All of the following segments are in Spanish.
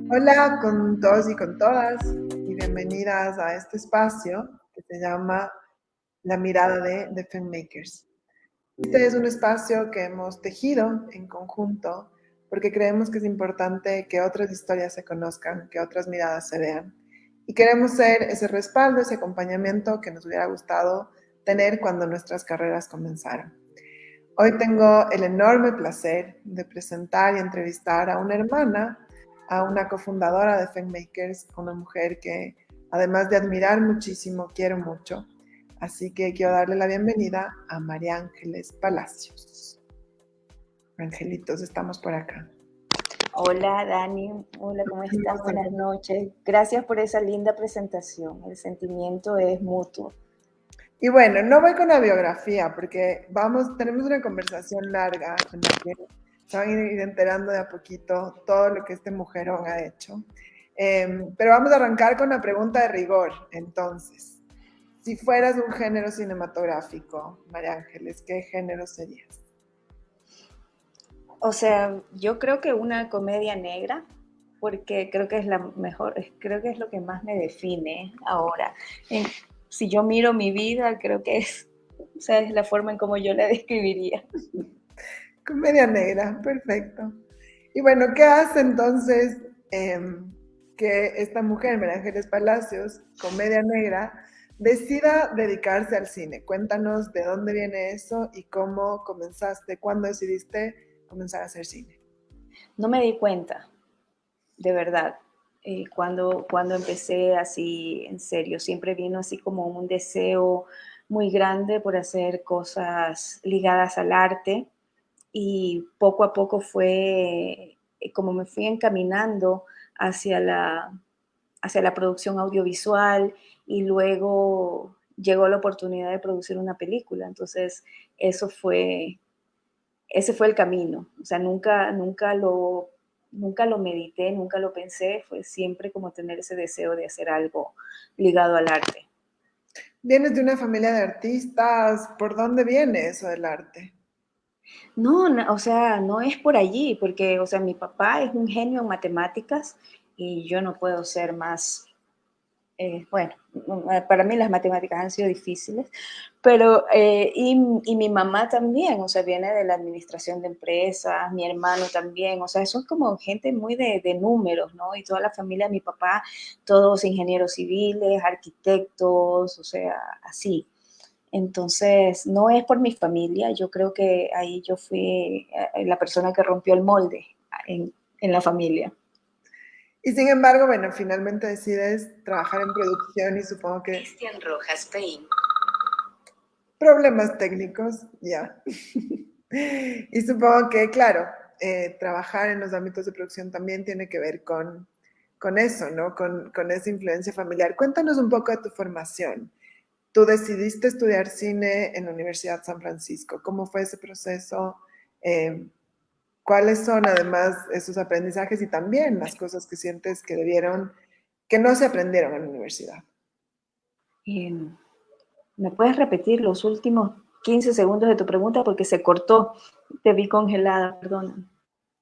Hola con todos y con todas y bienvenidas a este espacio que se llama La mirada de Filmmakers. Este es un espacio que hemos tejido en conjunto porque creemos que es importante que otras historias se conozcan, que otras miradas se vean. Y queremos ser ese respaldo, ese acompañamiento que nos hubiera gustado tener cuando nuestras carreras comenzaron. Hoy tengo el enorme placer de presentar y entrevistar a una hermana, a una cofundadora de Filmmakers, una mujer que además de admirar muchísimo, quiero mucho. Así que quiero darle la bienvenida a María Ángeles Palacios. Angelitos, estamos por acá. Hola Dani, hola, ¿cómo estás? Buenas noches. Gracias por esa linda presentación. El sentimiento es mutuo. Y bueno, no voy con la biografía porque tenemos una conversación larga en la que se van a ir enterando de a poquito todo lo que este mujerón ha hecho. Pero vamos a arrancar con una pregunta de rigor. Entonces, si fueras un género cinematográfico, María Ángeles, ¿qué género serías? O sea, yo creo que una comedia negra, porque creo que es la mejor, creo que es lo que más me define ahora. Si yo miro mi vida, creo que o sea, es la forma en como yo la describiría. Comedia negra, perfecto. Y bueno, ¿qué hace entonces que esta mujer, María Ángeles Palacios, comedia negra, decida dedicarse al cine? Cuéntanos de dónde viene eso y cómo comenzaste, cuándo decidiste comenzar a hacer cine. No me di cuenta, de verdad, cuando empecé así en serio. Siempre vino así como un deseo muy grande por hacer cosas ligadas al arte y poco a poco fue como me fui encaminando hacia hacia la producción audiovisual y luego llegó la oportunidad de producir una película. Entonces, eso fue, ese fue el camino. O sea, nunca lo medité, nunca lo pensé, fue siempre como tener ese deseo de hacer algo ligado al arte. ¿Vienes de una familia de artistas? ¿Por dónde viene eso del arte? No, o sea, no es por allí, porque, o sea, mi papá es un genio en matemáticas y yo no puedo ser más, bueno, para mí las matemáticas han sido difíciles, pero, y mi mamá también, o sea, viene de la administración de empresas, mi hermano también, o sea, son como gente muy de números, ¿no? Y toda la familia de mi papá, todos ingenieros civiles, arquitectos, o sea, así. Entonces, no es por mi familia, yo creo que ahí yo fui la persona que rompió el molde en la familia. Y sin embargo, bueno, finalmente decides trabajar en producción y supongo que Cristian Rojas Pain. problemas técnicos, ya. Y supongo que, claro, trabajar en los ámbitos de producción también tiene que ver con eso, ¿no? Con esa influencia familiar. Cuéntanos un poco de tu formación. Tú decidiste estudiar cine en la Universidad San Francisco. ¿Cómo fue ese proceso? Eh, ¿Cuáles son además esos aprendizajes y también las cosas que sientes que que no se aprendieron en la universidad? Eh, ¿Me puedes repetir los últimos 15 segundos de tu pregunta? Porque se cortó, te vi congelada, perdón.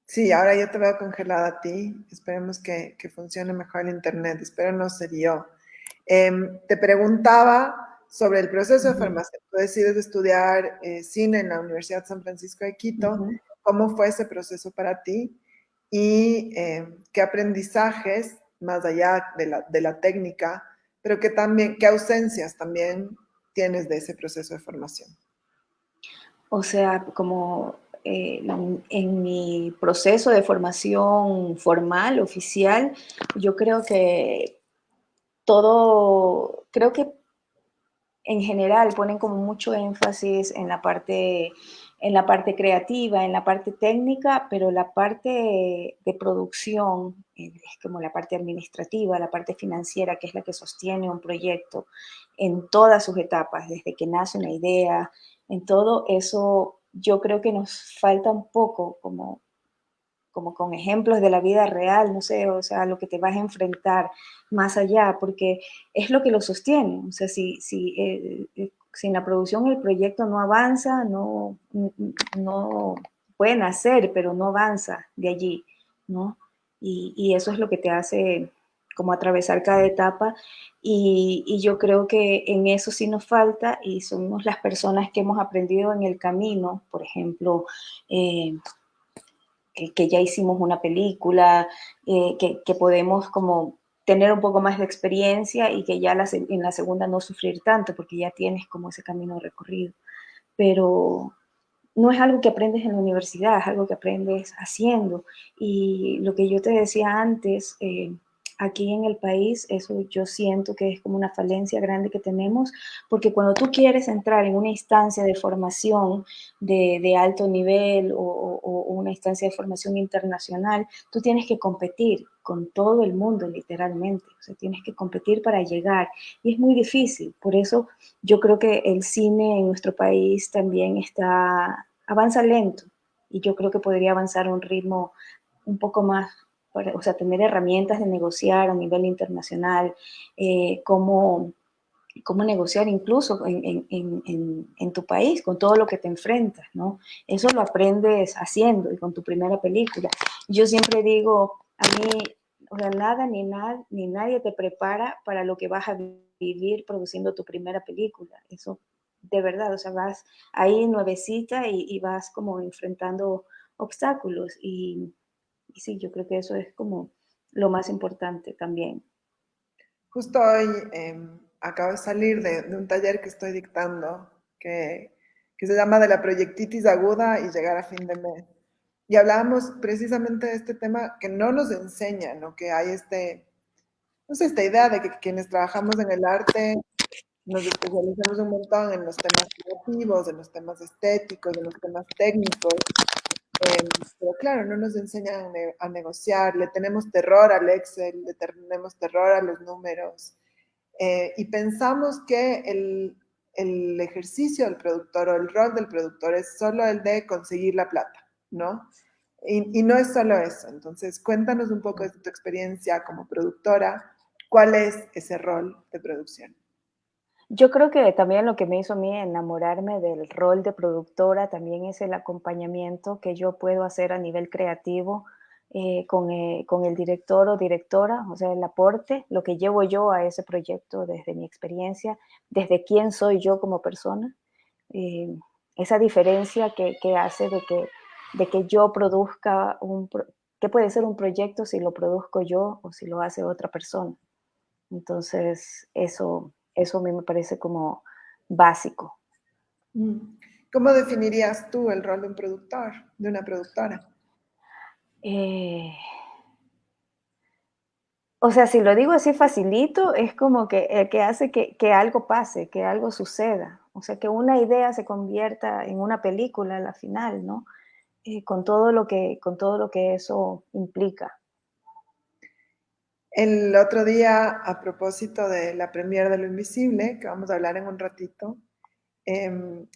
Sí, ahora ya te veo congelada a ti. Esperemos que funcione mejor el internet. Espero no ser yo. Te preguntaba sobre el proceso de Uh-huh, formación. Tú decides estudiar cine en la Universidad San Francisco de Quito. uh-huh. ¿Cómo fue ese proceso para ti? Y qué aprendizajes, más allá de la técnica, pero que también, qué ausencias también tienes de ese proceso de formación. O sea, como en mi proceso de formación formal, oficial, yo creo que creo que en general ponen como mucho énfasis en la parte creativa, en la parte técnica, pero la parte de producción, es como la parte administrativa, la parte financiera, que es la que sostiene un proyecto en todas sus etapas, desde que nace una idea, en todo eso yo creo que nos falta un poco como con ejemplos de la vida real, no sé, o sea, lo que te vas a enfrentar más allá, porque es lo que lo sostiene. O sea, si en la producción el proyecto no avanza, no pueden hacer, pero no avanza de allí, ¿no? y eso es lo que te hace como atravesar cada etapa y yo creo que en eso sí nos falta y somos las personas que hemos aprendido en el camino, por ejemplo, eh, que ya hicimos una película, que podemos como tener un poco más de experiencia y que ya en la segunda no sufrir tanto porque ya tienes como ese camino recorrido. Pero no es algo que aprendes en la universidad, es algo que aprendes haciendo. Y lo que yo te decía antes, aquí en el país, eso yo siento que es como una falencia grande que tenemos, porque cuando tú quieres entrar en una instancia de formación de alto nivel o una instancia de formación internacional, tú tienes que competir con todo el mundo, literalmente. O sea, tienes que competir para llegar. Y es muy difícil. Por eso yo creo que el cine en nuestro país también avanza lento y yo creo que podría avanzar a un ritmo un poco más, o sea, tener herramientas de negociar a nivel internacional, cómo, cómo negociar incluso en tu país con todo lo que te enfrentas, ¿no? Eso lo aprendes haciendo y con tu primera película. Yo siempre digo, a mí, o sea, nada ni nadie te prepara para lo que vas a vivir produciendo tu primera película. Eso, de verdad, o sea, vas ahí nuevecita y vas como enfrentando obstáculos y sí, yo creo que eso es como lo más importante también. Justo hoy acabo de salir de un taller que estoy dictando que se llama de la proyectitis aguda y llegar a fin de mes. Y hablábamos precisamente de este tema que no nos enseñan, ¿no? Que hay no sé, esta idea de que quienes trabajamos en el arte nos especializamos un montón en los temas creativos, en los temas estéticos, en los temas técnicos. Pero claro, no nos enseñan a negociar, le tenemos terror al Excel, le tenemos terror a los números. Y pensamos que el ejercicio del productor o el rol del productor es solo el de conseguir la plata, ¿no? Y no es solo eso. Entonces, cuéntanos un poco de tu experiencia como productora. ¿Cuál es ese rol de producción? Yo creo que también lo que me hizo a mí enamorarme del rol de productora también es el acompañamiento que yo puedo hacer a nivel creativo con el director o directora, o sea, el aporte, lo que llevo yo a ese proyecto desde mi experiencia, desde quién soy yo como persona, eh, esa diferencia que hace de que yo produzca que puede ser un proyecto si lo produzco yo o si lo hace otra persona. Entonces, eso a mí me parece como básico. Mm. ¿Cómo definirías tú el rol de un productor, de una productora? Eh, o sea, si lo digo así facilito, es como que hace que algo pase, que algo suceda. O sea, que una idea se convierta en una película a la final, ¿no? Con todo lo que eso implica. El otro día, a propósito de la premier de Lo Invisible, que vamos a hablar en un ratito, em,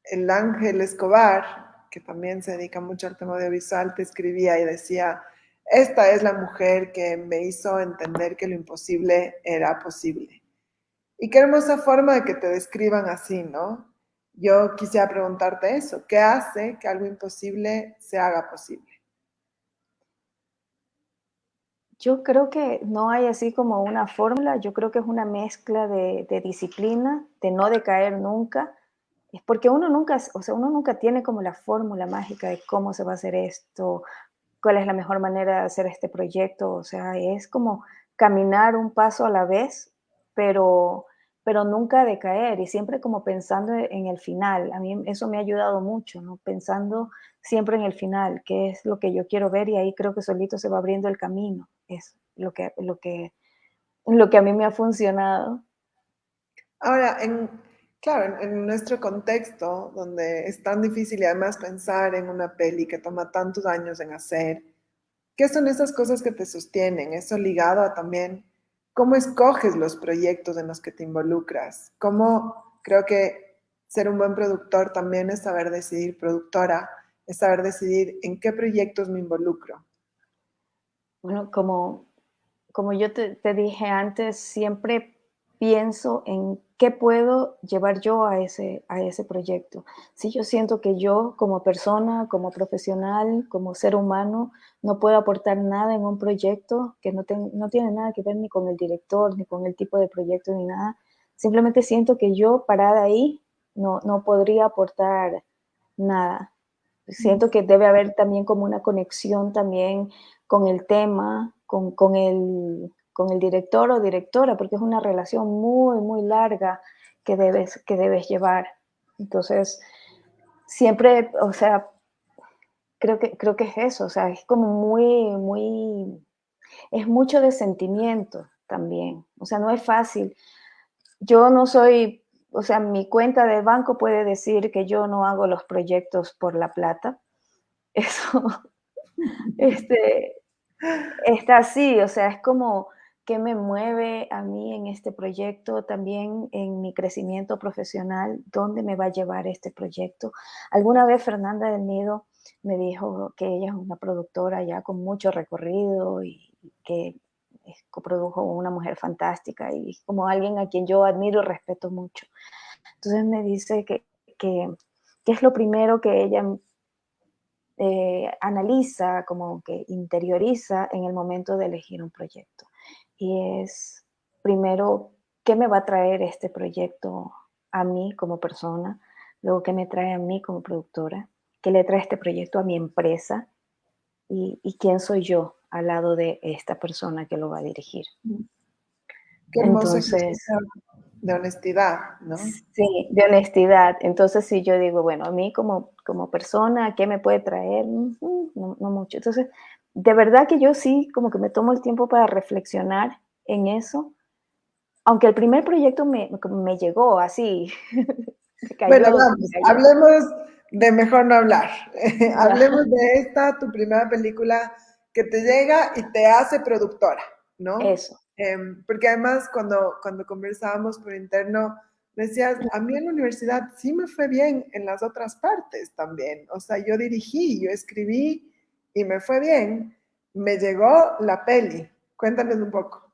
el Ángel Escobar, que también se dedica mucho al tema audiovisual, te escribía y decía, esta es la mujer que me hizo entender que lo imposible era posible. Y qué hermosa forma de que te describan así, ¿no? Yo quisiera preguntarte eso, ¿qué hace que algo imposible se haga posible? Yo creo que no hay así como una fórmula, yo creo que es una mezcla de disciplina, de no decaer nunca, es porque uno nunca, o sea, uno nunca tiene como la fórmula mágica de cómo se va a hacer esto, cuál es la mejor manera de hacer este proyecto, o sea, es como caminar un paso a la vez, pero, pero nunca decaer y siempre como pensando en el final. A mí eso me ha ayudado mucho, ¿no? Pensando siempre en el final, qué es lo que yo quiero ver y ahí creo que solito se va abriendo el camino. Es lo que a mí me ha funcionado. Ahora, claro, en nuestro contexto, donde es tan difícil y además pensar en una peli que toma tantos años en hacer, ¿qué son esas cosas que te sostienen? Eso ligado a también cómo escoges los proyectos en los que te involucras. Cómo creo que ser un buen productor también es saber decidir, productora, es saber decidir en qué proyectos me involucro. Bueno, como yo te dije antes, siempre pienso en qué puedo llevar yo a ese proyecto. Si yo siento que yo como persona, como profesional, como ser humano, no puedo aportar nada en un proyecto que no tiene nada que ver ni con el director, ni con el tipo de proyecto, ni nada, simplemente siento que yo parada ahí no podría aportar nada. Siento que debe haber también como una conexión también con el tema, con el director o directora, porque es una relación muy, muy larga que debes llevar. Entonces, siempre, o sea, creo que es eso, o sea, es como es mucho de sentimiento también. O sea, no es fácil. Yo no soy, o sea, mi cuenta de banco puede decir que yo no hago los proyectos por la plata. Eso, este, está así, o sea, es como qué me mueve a mí en este proyecto, también en mi crecimiento profesional, dónde me va a llevar este proyecto. Alguna vez Fernanda del Nido me dijo que ella es una productora ya con mucho recorrido y que coprodujo Una Mujer Fantástica y como alguien a quien yo admiro y respeto mucho. Entonces me dice que, que es lo primero que ella analiza, como que interioriza en el momento de elegir un proyecto. Y es, primero, ¿qué me va a traer este proyecto a mí como persona? Luego, ¿qué me trae a mí como productora? ¿Qué le trae este proyecto a mi empresa? Y quién soy yo al lado de esta persona que lo va a dirigir. Qué hermoso Entonces, ejercicio de honestidad, ¿no? sí, de honestidad. Entonces, si yo digo, bueno, a mí como persona, ¿qué me puede traer? No mucho. Entonces, de verdad que yo sí, como que me tomo el tiempo para reflexionar en eso, aunque el primer proyecto me llegó así, Bueno, me vamos, cayó. hablemos de mejor no hablar. Ajá, Hablemos de esta, tu primera película que te llega y te hace productora, ¿no? eso, Porque además cuando conversábamos por interno, me decías, a mí en la universidad sí me fue bien en las otras partes también. O sea, yo dirigí, yo escribí y me fue bien. Me llegó la peli. Cuéntanos un poco.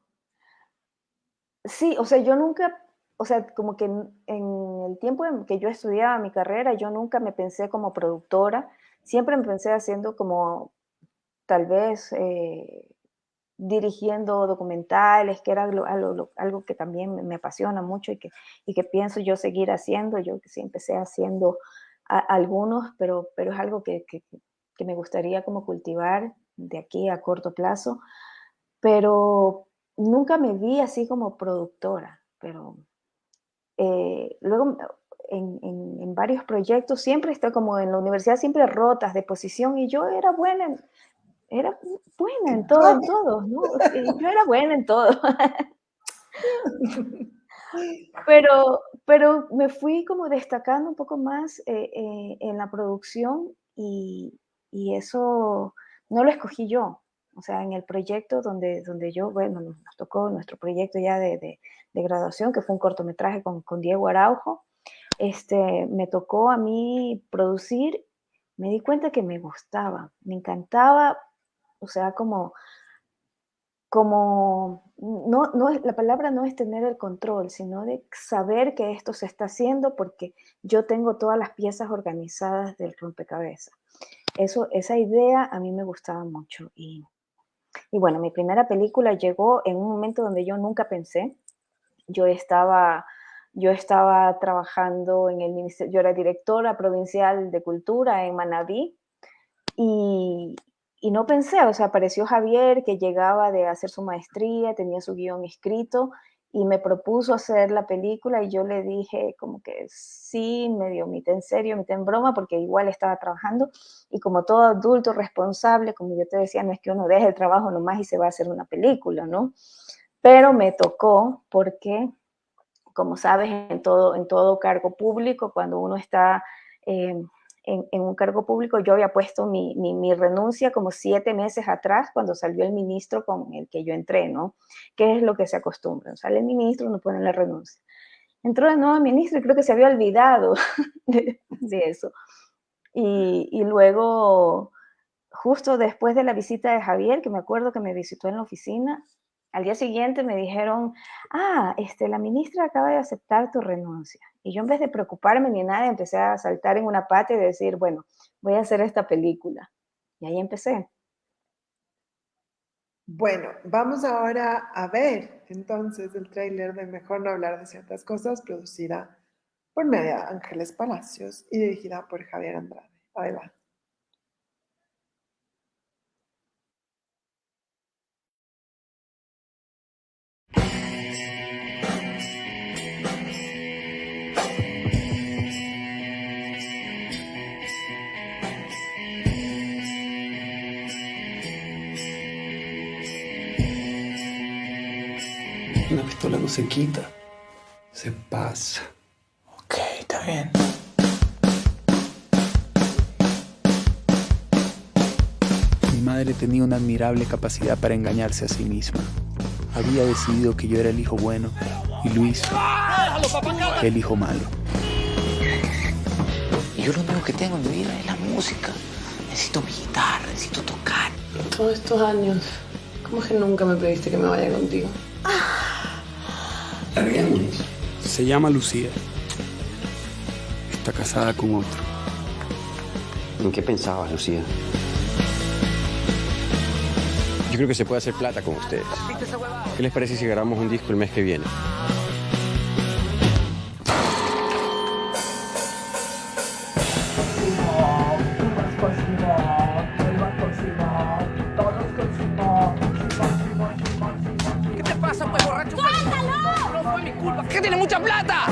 sí, o sea, yo nunca, o sea, como que en el tiempo en que yo estudiaba mi carrera, yo nunca me pensé como productora, siempre me pensé haciendo como tal vez dirigiendo documentales, que era algo que también me apasiona mucho y que pienso yo seguir haciendo. Yo que sí empecé haciendo algunos, pero es algo que me gustaría como cultivar de aquí a corto plazo, pero nunca me vi así como productora, pero luego en varios proyectos siempre está como en la universidad, siempre rotas de posición y yo era buena en todo, ¿no? Yo era buena en todo, pero me fui como destacando un poco más, en la producción y eso no lo escogí yo. O sea, en el proyecto donde yo, bueno, nos tocó nuestro proyecto ya de graduación, que fue un cortometraje con Diego Araujo, me tocó a mí producir, me di cuenta que me gustaba, me encantaba, o sea, no es, la palabra no es tener el control, sino de saber que esto se está haciendo porque yo tengo todas las piezas organizadas del rompecabezas. Esa idea a mí me gustaba mucho. Y bueno, mi primera película llegó en un momento donde yo nunca pensé. Yo estaba, yo estaba trabajando en el ministerio, yo era directora provincial de cultura en Manabí y, y no pensé, o sea, apareció Javier que llegaba de hacer su maestría, tenía su guión escrito y me propuso hacer la película y yo le dije como que sí, medio mitad en serio, mitad en broma, porque igual estaba trabajando y como todo adulto responsable, como yo te decía, no es que uno deje el trabajo nomás y se va a hacer una película, ¿no? Pero me tocó porque, como sabes, en todo cargo público, cuando uno está eh, en un cargo público, yo había puesto mi renuncia como 7 meses atrás, cuando salió el ministro con el que yo entré, ¿no? ¿Qué es lo que se acostumbra? Sale el ministro, no pone la renuncia. Entró de nuevo el ministro y creo que se había olvidado de eso. Y luego, justo después de la visita de Javier, que me acuerdo que me visitó en la oficina, al día siguiente me dijeron, la ministra acaba de aceptar tu renuncia. Y yo en vez de preocuparme ni nada, empecé a saltar en una pata y decir, bueno, voy a hacer esta película. Y ahí empecé. Bueno, vamos ahora a ver entonces el tráiler de Mejor no hablar de ciertas cosas, producida por Media Ángeles Palacios y dirigida por Javier Andrade. Adelante. Una pistola no se quita, se pasa. Ok, está bien. Mi madre tenía una admirable capacidad para engañarse a sí misma. Había decidido que yo era el hijo bueno y Luis, el hijo malo. Y yo lo único que tengo en mi vida es la música. Necesito mi guitarra, necesito tocar. Todos estos años, ¿cómo es que nunca me pediste que me vaya contigo? Larguémonos. Se llama Lucía. Está casada con otro. ¿En qué pensabas, Lucía? Yo creo que se puede hacer plata con ustedes. ¿Qué les parece si grabamos un disco el mes que viene? ¿Qué te pasa, pues, borracho? ¡Suéltalo! No fue mi culpa. ¿Qué tiene mucha plata?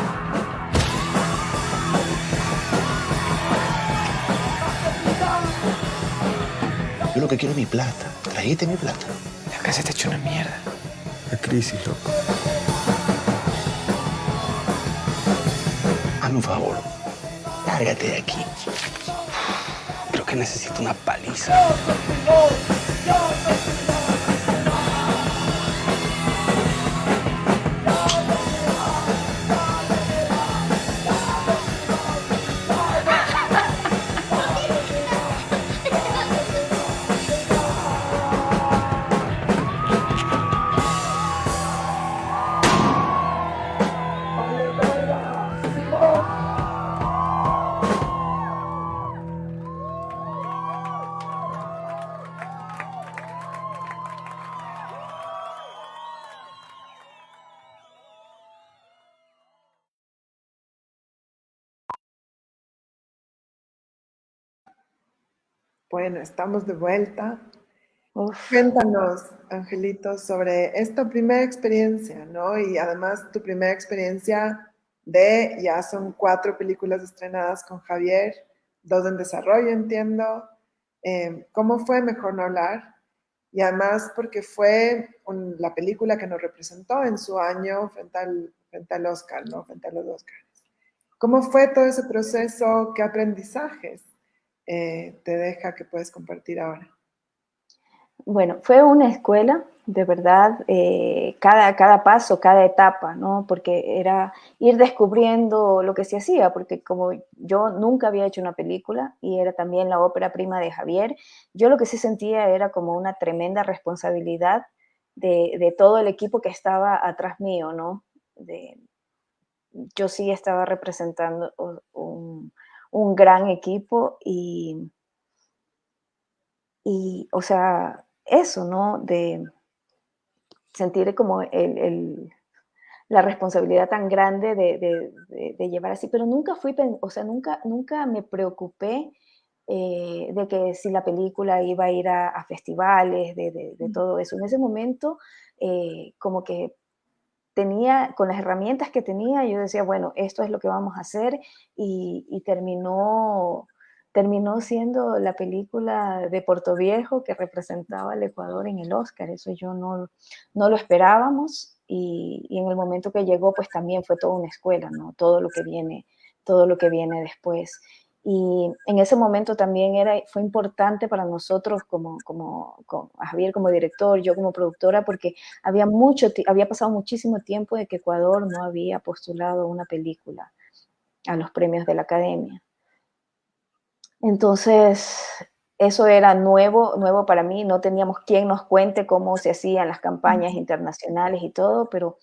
Yo lo que quiero es mi plata. Trajiste mi plata. La casa está hecha una mierda. La crisis, loco. Hazme un favor. Lárgate de aquí. Creo que necesito una paliza. Bueno, estamos de vuelta. Uf. Cuéntanos, Angelito, sobre esta primera experiencia, ¿no? Y además tu primera experiencia ya son 4 películas estrenadas con Javier, 2 en desarrollo, entiendo. ¿Cómo fue Mejor no hablar? Y además porque fue la película que nos representó en su año frente al Oscar, ¿no? Frente a los Oscars. ¿Cómo fue todo ese proceso? ¿Qué aprendizajes te deja que puedes compartir ahora? Bueno, fue una escuela, de verdad, cada paso, cada etapa, ¿no? Porque era ir descubriendo lo que se hacía, porque como yo nunca había hecho una película y era también la ópera prima de Javier, yo lo que sí sentía era como una tremenda responsabilidad de todo el equipo que estaba atrás mío, ¿no? Yo sí estaba representando un gran equipo o sea, eso, ¿no? De sentir como la responsabilidad tan grande de llevar así, pero nunca o sea, nunca me preocupé de que si la película iba a ir a festivales, de todo eso. En ese momento, como que tenía, con las herramientas que tenía, yo decía, bueno, esto es lo que vamos a hacer y terminó siendo la película de Portoviejo que representaba al Ecuador en el Oscar. Eso yo no lo esperábamos y en el momento que llegó, pues también fue toda una escuela, ¿no? Todo lo que viene después. Y en ese momento también fue importante para nosotros como Javier como director, yo como productora, porque había pasado muchísimo tiempo de que Ecuador no había postulado una película a los premios de la Academia. Entonces, eso era nuevo para mí, no teníamos quien nos cuente cómo se hacían las campañas internacionales y todo, pero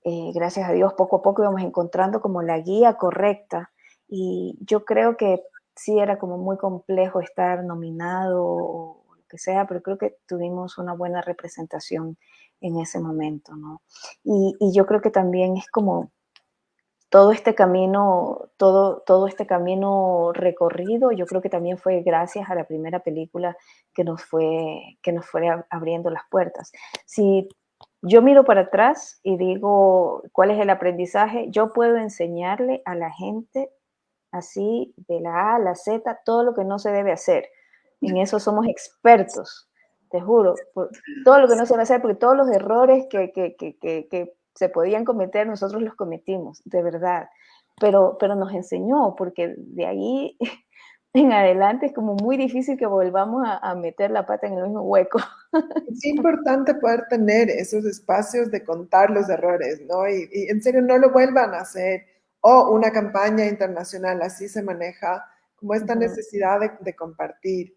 gracias a Dios poco a poco íbamos encontrando como la guía correcta y yo creo que sí era como muy complejo estar nominado o lo que sea, pero creo que tuvimos una buena representación en ese momento, ¿no? Y yo creo que también es como todo este camino, todo este camino recorrido, yo creo que también fue gracias a la primera película que nos fue abriendo las puertas. Si yo miro para atrás y digo, ¿cuál es el aprendizaje? Yo puedo enseñarle a la gente así, de la A a la Z, todo lo que no se debe hacer. En eso somos expertos, te juro. Todo lo que no se debe hacer, porque todos los errores que se podían cometer, nosotros los cometimos, de verdad. Pero nos enseñó, porque de ahí en adelante es como muy difícil que volvamos a meter la pata en el mismo hueco. Es importante poder tener esos espacios de contar los errores, ¿no? Y en serio, no lo vuelvan a hacer. O una campaña internacional, así se maneja, como esta necesidad de compartir.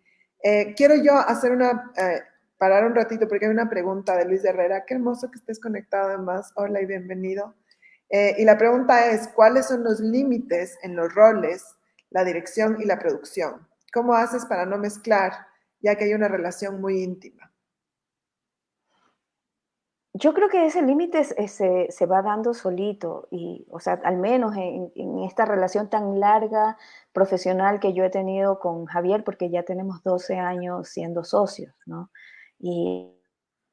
Quiero yo hacer parar un ratito porque hay una pregunta de Luis Herrera. Qué hermoso que estés conectado además. Hola y bienvenido. Y la pregunta es, ¿cuáles son los límites en los roles, la dirección y la producción? ¿Cómo haces para no mezclar, ya que hay una relación muy íntima? Yo creo que ese límite se va dando solito y, o sea, al menos en esta relación tan larga profesional que yo he tenido con Javier, porque ya tenemos 12 años siendo socios, ¿no? Y,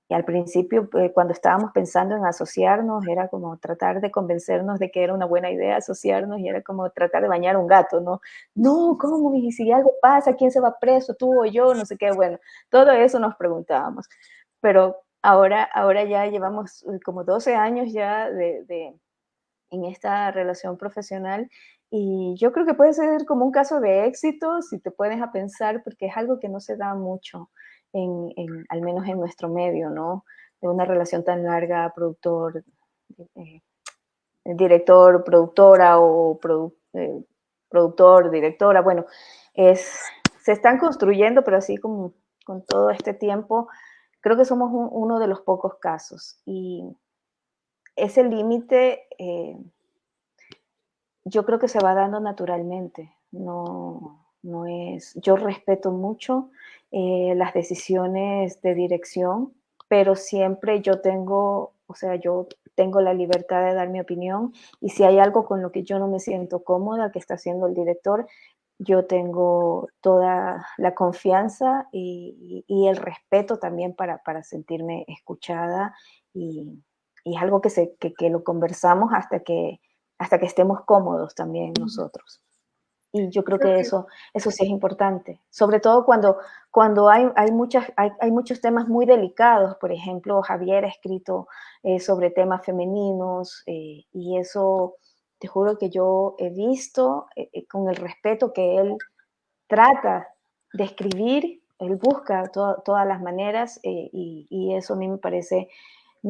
y al principio, cuando estábamos pensando en asociarnos, era como tratar de convencernos de que era una buena idea asociarnos y era como tratar de bañar a un gato, ¿no? No, ¿cómo? Y si algo pasa, ¿quién se va preso, tú o yo? No sé qué, bueno, todo eso nos preguntábamos. Pero ahora ya llevamos como 12 años ya en esta relación profesional y yo creo que puede ser como un caso de éxito si te pones a pensar, porque es algo que no se da mucho, al menos en nuestro medio, ¿no? De una relación tan larga, productor, eh, director, productora o productor, directora, bueno, se están construyendo, pero así como con todo este tiempo, creo que somos uno de los pocos casos. Y ese límite yo creo que se va dando naturalmente. No es, yo respeto mucho las decisiones de dirección, pero siempre yo tengo, o sea, yo tengo la libertad de dar mi opinión y si hay algo con lo que yo no me siento cómoda que está haciendo el director, yo tengo toda la confianza y el respeto también para sentirme escuchada y es algo que lo conversamos hasta que estemos cómodos también nosotros. Y yo creo Creo que que eso sí es importante, sobre todo cuando hay muchos temas muy delicados. Por ejemplo, Javier ha escrito sobre temas femeninos y eso, te juro que yo he visto con el respeto que él trata de escribir, él busca todas las maneras y eso a mí me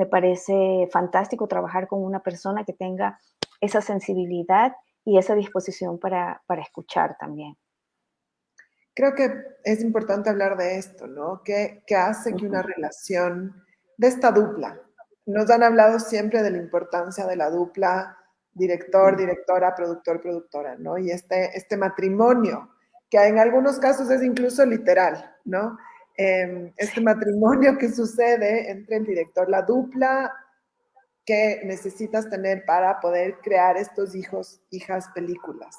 parece fantástico trabajar con una persona que tenga esa sensibilidad y esa disposición para escuchar también. Creo que es importante hablar de esto, ¿no? ¿Qué hace que una Ujú. relación de esta dupla? Nos han hablado siempre de la importancia de la dupla director, Mm. directora, productor, productora, ¿no? Y este matrimonio, que en algunos casos es incluso literal, ¿no? Este matrimonio que sucede entre el director, la dupla que necesitas tener para poder crear estos hijos, hijas, películas.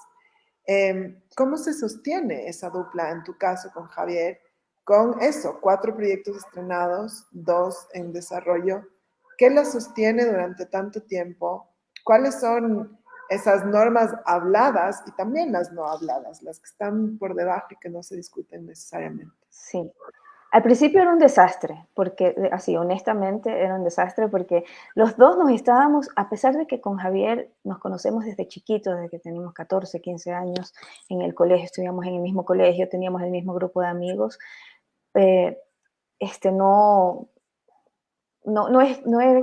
¿Cómo se sostiene esa dupla en tu caso con Javier? Con eso, 4 proyectos estrenados, 2 en desarrollo. ¿Qué la sostiene durante tanto tiempo? ¿Cuáles son esas normas habladas y también las no habladas, las que están por debajo y que no se discuten necesariamente? Sí. Al principio era un desastre, porque así, honestamente, era un desastre porque los dos nos estábamos, a pesar de que con Javier nos conocemos desde chiquitos, desde que teníamos 14, 15 años, en el colegio, estudiamos en el mismo colegio, teníamos el mismo grupo de amigos, eh, no, no era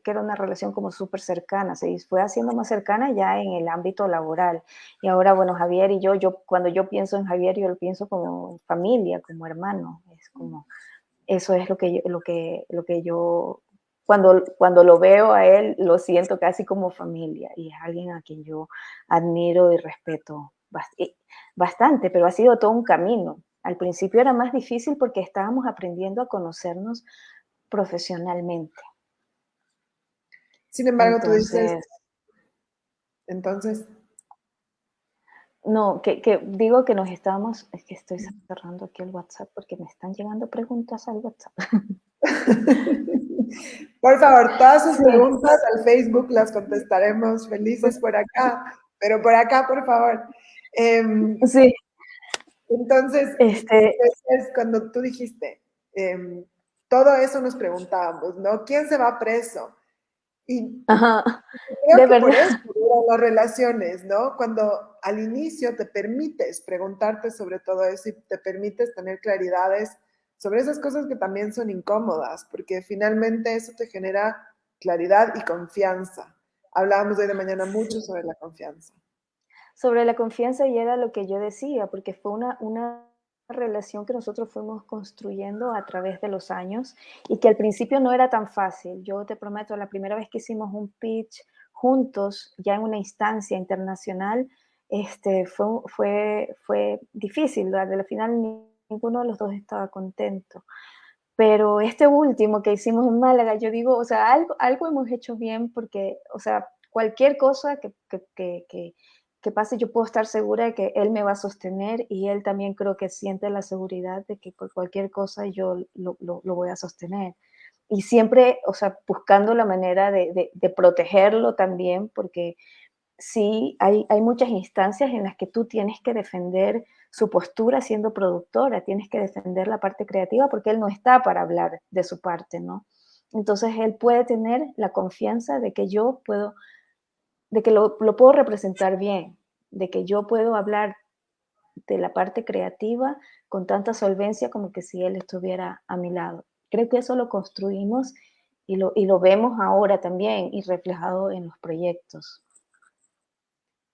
que era una relación como súper cercana, se fue haciendo más cercana ya en el ámbito laboral. Y ahora, bueno, Javier y yo cuando yo pienso en Javier, yo lo pienso como familia, como hermano. Es como, eso es lo que yo cuando lo veo a él, lo siento casi como familia. Y es alguien a quien yo admiro y respeto bastante, pero ha sido todo un camino. Al principio era más difícil porque estábamos aprendiendo a conocernos profesionalmente. Sin embargo, tú dices, Entonces, entonces, no, que digo que nos estamos, es que estoy cerrando aquí el WhatsApp porque me están llegando preguntas al WhatsApp. por favor, todas sus Sí, preguntas al Facebook las contestaremos felices por acá, pero por acá, por favor. sí, Entonces, este, es cuando tú dijiste, em, todo eso nos preguntábamos, ¿no? ¿Quién se va preso? Y ajá, creo de que por verdad. eso duran las relaciones, ¿no? Cuando al inicio te permites preguntarte sobre todo eso y te permites tener claridades sobre esas cosas que también son incómodas, porque finalmente eso te genera claridad y confianza. Hablábamos hoy de mañana mucho sobre la confianza. Sobre la confianza y era lo que yo decía, porque fue una relación que nosotros fuimos construyendo a través de los años y que al principio no era tan fácil. Yo te prometo, la primera vez que hicimos un pitch juntos, ya en una instancia internacional, fue difícil. Al final ninguno de los dos estaba contento. Pero este último que hicimos en Málaga, yo digo, o sea, algo hemos hecho bien porque, o sea, cualquier cosa que pase, yo puedo estar segura de que él me va a sostener y él también creo que siente la seguridad de que por cualquier cosa yo lo voy a sostener. Y siempre, o sea, buscando la manera de protegerlo también, porque sí, hay muchas instancias en las que tú tienes que defender su postura siendo productora, tienes que defender la parte creativa porque él no está para hablar de su parte, ¿no? Entonces él puede tener la confianza de que yo puedo, de que lo puedo representar bien, de que yo puedo hablar de la parte creativa con tanta solvencia como que si él estuviera a mi lado. Creo que eso lo construimos y lo vemos ahora también y reflejado en los proyectos.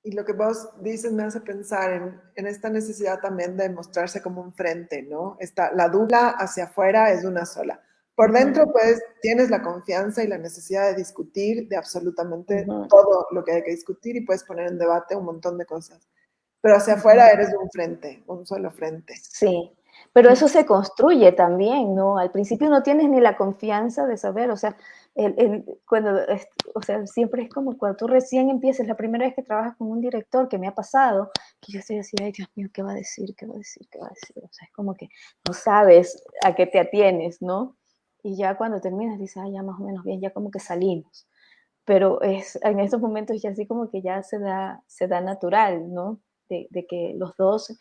Y lo que vos dices me hace pensar en esta necesidad también de mostrarse como un frente, ¿no? La dupla hacia afuera es una sola. Por Ujú, dentro, pues, tienes la confianza y la necesidad de discutir de absolutamente ujú, todo lo que hay que discutir y puedes poner en debate un montón de cosas. Pero hacia afuera ujú. eres un frente, un solo frente. Sí, pero eso se construye también, ¿no? Al principio no tienes ni la confianza de saber, o sea, o sea, siempre es como cuando tú recién empiezas, la primera vez que trabajas con un director, que me ha pasado, que yo estoy así, ay Dios mío, ¿qué va a decir? ¿Qué va a decir? ¿Qué va a decir? O sea, es como que no sabes a qué te atienes, ¿no? Y ya cuando terminas dices, ay, ya más o menos bien, ya como que salimos. Pero en estos momentos ya así como que ya se da natural, ¿no? De que los dos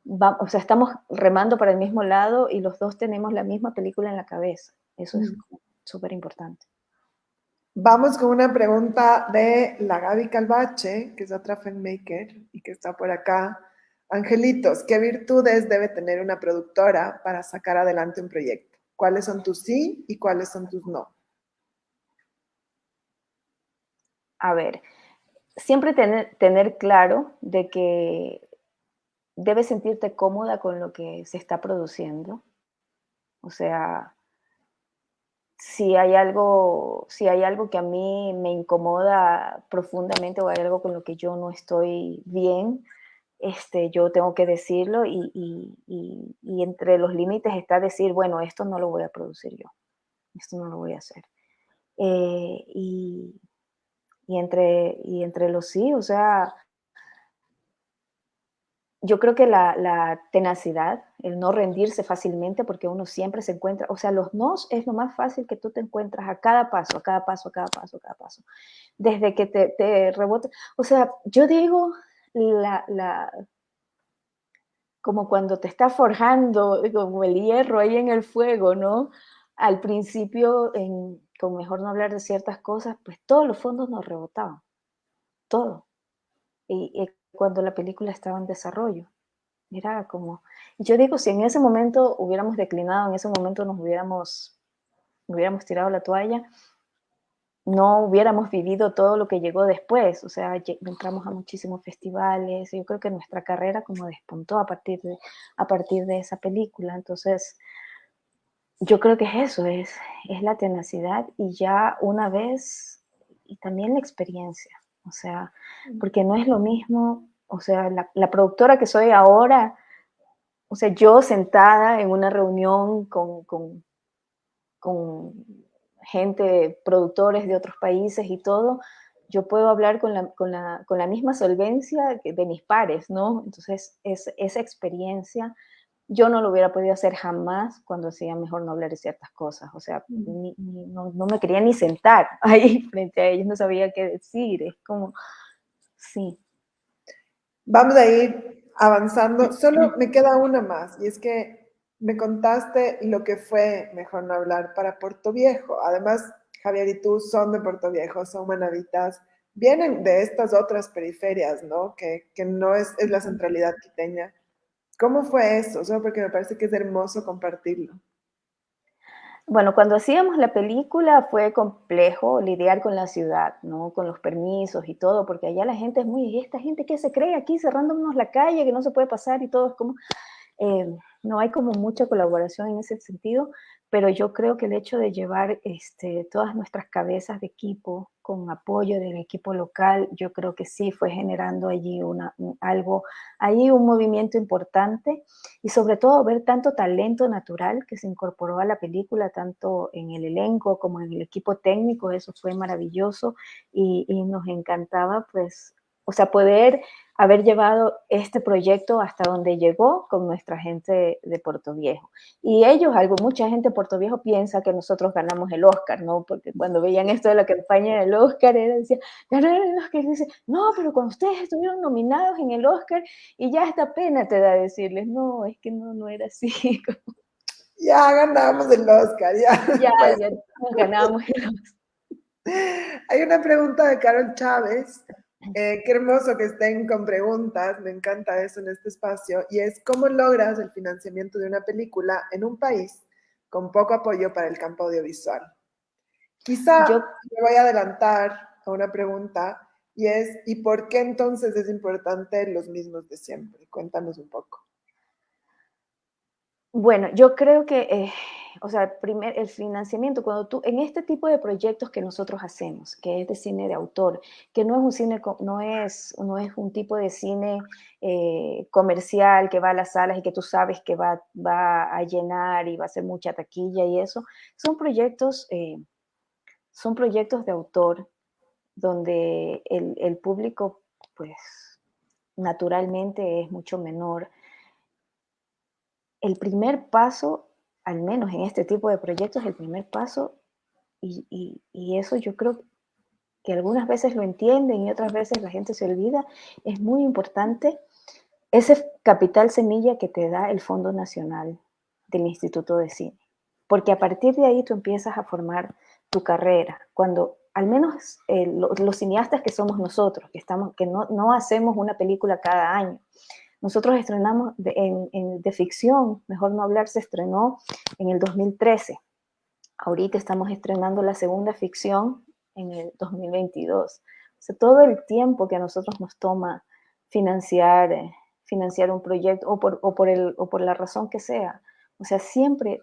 o sea, estamos remando para el mismo lado y los dos tenemos la misma película en la cabeza. Eso es súper importante. Vamos con una pregunta de la Gaby Calvache, que es otra filmmaker y que está por acá. Angelitos, ¿qué virtudes debe tener una productora para sacar adelante un proyecto? ¿Cuáles son tus sí y cuáles son tus no? A ver, siempre tener claro de que debes sentirte cómoda con lo que se está produciendo. O sea, si hay algo que a mí me incomoda profundamente o hay algo con lo que yo no estoy bien, yo tengo que decirlo y entre los límites está decir, bueno, esto no lo voy a producir yo, esto no lo voy a hacer. Eh, y, y entre los sí, o sea, yo creo que la tenacidad, el no rendirse fácilmente, porque uno siempre se encuentra, o sea, los nos es lo más fácil que tú te encuentras a cada paso, a cada paso, a cada paso, a cada paso. Desde que te rebota, o sea, yo digo, la, como cuando te está forjando como el hierro ahí en el fuego, ¿no? Al principio, con mejor no hablar de ciertas cosas, pues todos los fondos nos rebotaban, todo. Y cuando la película estaba en desarrollo, era como, yo digo, si en ese momento hubiéramos declinado, en ese momento hubiéramos tirado la toalla, no hubiéramos vivido todo lo que llegó después. O sea, entramos a muchísimos festivales. Yo creo que nuestra carrera como despuntó a partir de esa película. Entonces, yo creo que es eso, es la tenacidad y ya una vez, y también la experiencia. O sea, porque no es lo mismo, o sea, la productora que soy ahora, o sea, yo sentada en una reunión con gente, productores de otros países y todo, yo puedo hablar con la misma solvencia de mis pares, ¿no? Entonces, esa experiencia yo no lo hubiera podido hacer jamás cuando hacía Mejor no hablar de ciertas cosas. O sea, no me quería ni sentar ahí frente a ellos, no sabía qué decir. Es como, sí. Vamos a ir avanzando. Solo me queda una más, y es que me contaste lo que fue Mejor no hablar para Puerto Viejo. Además, Javier y tú son de Puerto Viejo, son manavitas, vienen de estas otras periferias, ¿no? Que no es la centralidad quiteña. ¿Cómo fue eso? Solo porque me parece que es hermoso compartirlo. Bueno, cuando hacíamos la película fue complejo lidiar con la ciudad, ¿no? Con los permisos y todo, porque allá la gente es muy, ¿y esta gente qué se cree aquí cerrándonos la calle, que no se puede pasar y todo? Es como, no hay como mucha colaboración en ese sentido, pero yo creo que el hecho de llevar todas nuestras cabezas de equipo con apoyo del equipo local, yo creo que sí fue generando allí un movimiento importante, y sobre todo ver tanto talento natural que se incorporó a la película, tanto en el elenco como en el equipo técnico. Eso fue maravilloso, y nos encantaba, pues, o sea, poder haber llevado este proyecto hasta donde llegó con nuestra gente de Puerto Viejo. Y mucha gente de Puerto Viejo piensa que nosotros ganamos el Oscar, ¿no? Porque cuando veían esto de la campaña del Oscar, decían, ganaron el Oscar. Y dice, no, pero cuando ustedes estuvieron nominados en el Oscar, y ya esta pena te da decirles, no, es que no era así. Ya ganamos el Oscar, ya. Ya, Pues, ya nos ganamos el Oscar. hay una pregunta de Carol Chávez. Qué hermoso que estén con preguntas, me encanta eso en este espacio, y es ¿cómo logras el financiamiento de una película en un país con poco apoyo para el campo audiovisual? Quizá Yo me voy a adelantar a una pregunta, y es ¿y por qué entonces es importante los mismos de siempre? Cuéntanos un poco. Bueno, yo creo que, o sea, el financiamiento, en este tipo de proyectos que nosotros hacemos, que es de cine de autor, que no es un cine, no es un tipo de cine comercial que va a las salas y que tú sabes que va a llenar y va a hacer mucha taquilla y eso, son proyectos de autor donde el público, pues, naturalmente es mucho menor. El primer paso, al menos en este tipo de proyectos, el primer paso, y eso yo creo que algunas veces lo entienden y otras veces la gente se olvida, es muy importante ese capital semilla que te da el Fondo Nacional del Instituto de Cine. Porque a partir de ahí tú empiezas a formar tu carrera. Cuando, al menos los cineastas que somos nosotros, que no hacemos una película cada año. Nosotros estrenamos de ficción, Mejor no hablar, se estrenó en el 2013. Ahorita estamos estrenando la segunda ficción en el 2022. O sea, todo el tiempo que a nosotros nos toma financiar un proyecto o por la razón que sea. O sea, siempre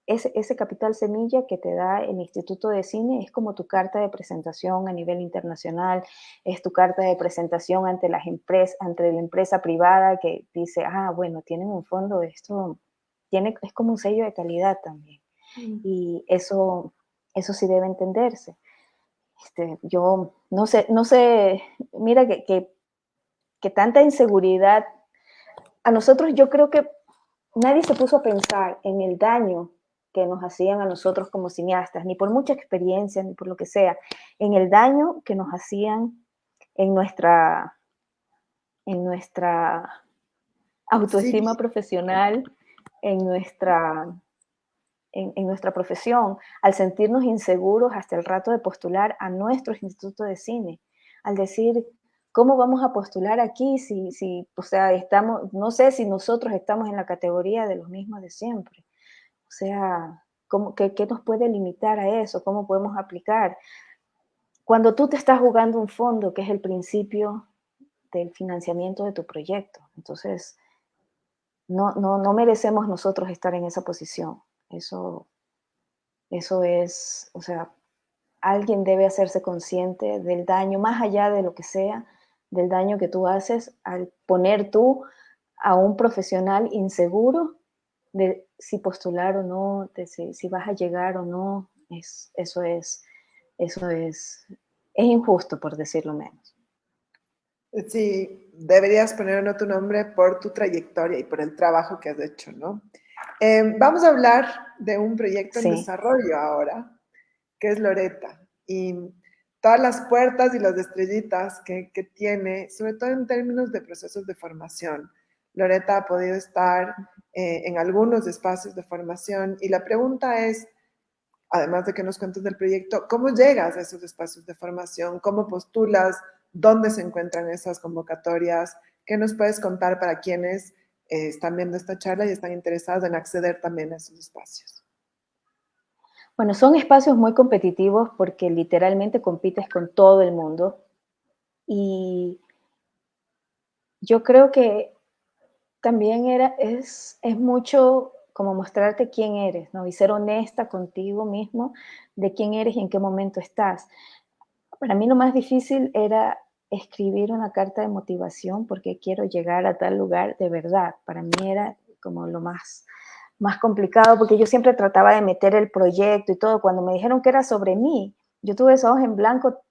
ese capital semilla que te da el Instituto de Cine es como tu carta de presentación a nivel internacional, es tu carta de presentación ante la empresa privada que dice, bueno, tienen un fondo, esto es como un sello de calidad también. Y eso sí debe entenderse. Yo no sé, mira que tanta inseguridad, a nosotros yo creo que nadie se puso a pensar en el daño que nos hacían a nosotros como cineastas, ni por mucha experiencia, ni por lo que sea, en el daño que nos hacían en nuestra autoestima Sí, profesional, en nuestra profesión, al sentirnos inseguros hasta el rato de postular a nuestro instituto de cine, al decir, ¿cómo vamos a postular aquí o sea, no sé si nosotros estamos en la categoría de los mismos de siempre? O sea, ¿Qué nos puede limitar a eso? ¿Cómo podemos aplicar? Cuando tú te estás jugando un fondo, que es el principio del financiamiento de tu proyecto, entonces no merecemos nosotros estar en esa posición. Eso es, o sea, alguien debe hacerse consciente del daño, más allá de lo que sea, del daño que tú haces al poner tú a un profesional inseguro de si postular o no, de si vas a llegar o no. Eso es injusto, por decirlo menos. Sí, deberías poner uno tu nombre por tu trayectoria y por el trabajo que has hecho, ¿no? Vamos a hablar de un proyecto en Sí. desarrollo ahora, que es Loreta, y todas las puertas y las estrellitas que tiene, sobre todo en términos de procesos de formación. Loreta ha podido estar en algunos espacios de formación y la pregunta es, además de que nos cuentes del proyecto, ¿cómo llegas a esos espacios de formación? ¿Cómo postulas? ¿Dónde se encuentran esas convocatorias? ¿Qué nos puedes contar para quienes están viendo esta charla y están interesados en acceder también a esos espacios? Bueno, son espacios muy competitivos porque literalmente compites con todo el mundo y yo creo que también es mucho como mostrarte quién eres, ¿no? Y ser honesta contigo mismo de quién eres y en qué momento estás. Para mí lo más difícil era escribir una carta de motivación porque quiero llegar a tal lugar de verdad. Para mí era como lo más complicado porque yo siempre trataba de meter el proyecto y todo. Cuando me dijeron que era sobre mí, yo tuve esa hoja en blanco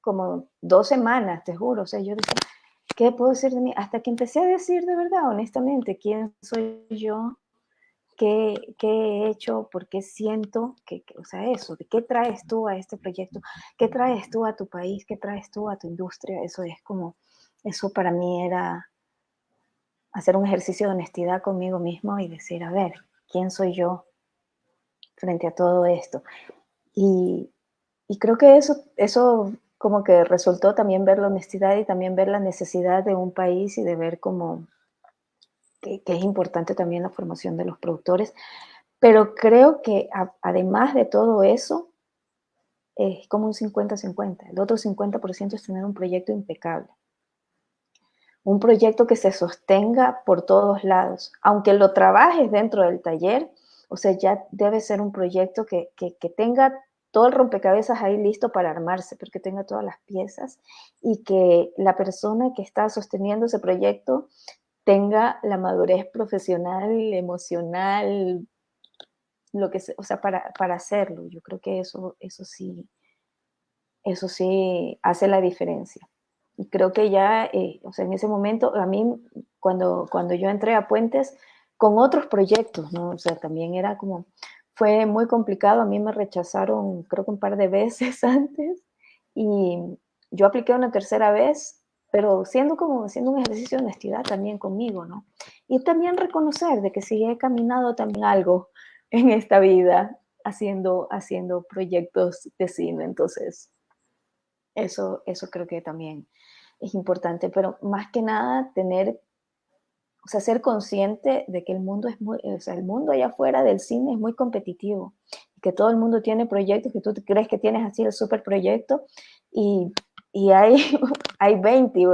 como 2 semanas, te juro. O sea, yo decía, ¿qué puedo decir de mí? Hasta que empecé a decir de verdad, honestamente, quién soy yo, qué he hecho, por qué siento, o sea, eso, de qué traes tú a este proyecto, qué traes tú a tu país, qué traes tú a tu industria. Eso para mí era hacer un ejercicio de honestidad conmigo mismo y decir, a ver, ¿quién soy yo frente a todo esto? Y, y creo que eso como que resultó también ver la honestidad y también ver la necesidad de un país y de ver como que es importante también la formación de los productores. Pero creo que además de todo eso, es como un 50-50. El otro 50% es tener un proyecto impecable. Un proyecto que se sostenga por todos lados. Aunque lo trabajes dentro del taller, o sea, ya debe ser un proyecto que tenga todo el rompecabezas ahí listo para armarse, pero que tenga todas las piezas y que la persona que está sosteniendo ese proyecto tenga la madurez profesional, emocional, lo que sea, o sea, para hacerlo. Yo creo que eso sí hace la diferencia. Y creo que ya, o sea, en ese momento, a mí, cuando yo entré a Puentes, con otros proyectos, ¿no? O sea, también era como, fue muy complicado, a mí me rechazaron creo que un par de veces antes, y yo apliqué una tercera vez, pero haciendo un ejercicio de honestidad también conmigo, ¿no? Y también reconocer de que sí he caminado también algo en esta vida haciendo proyectos de cine, entonces eso creo que también es importante, pero más que nada o sea, ser consciente de que el mundo o sea, el mundo allá afuera del cine es muy competitivo, que todo el mundo tiene proyectos, que tú crees que tienes así el super proyecto y, y hay, hay 20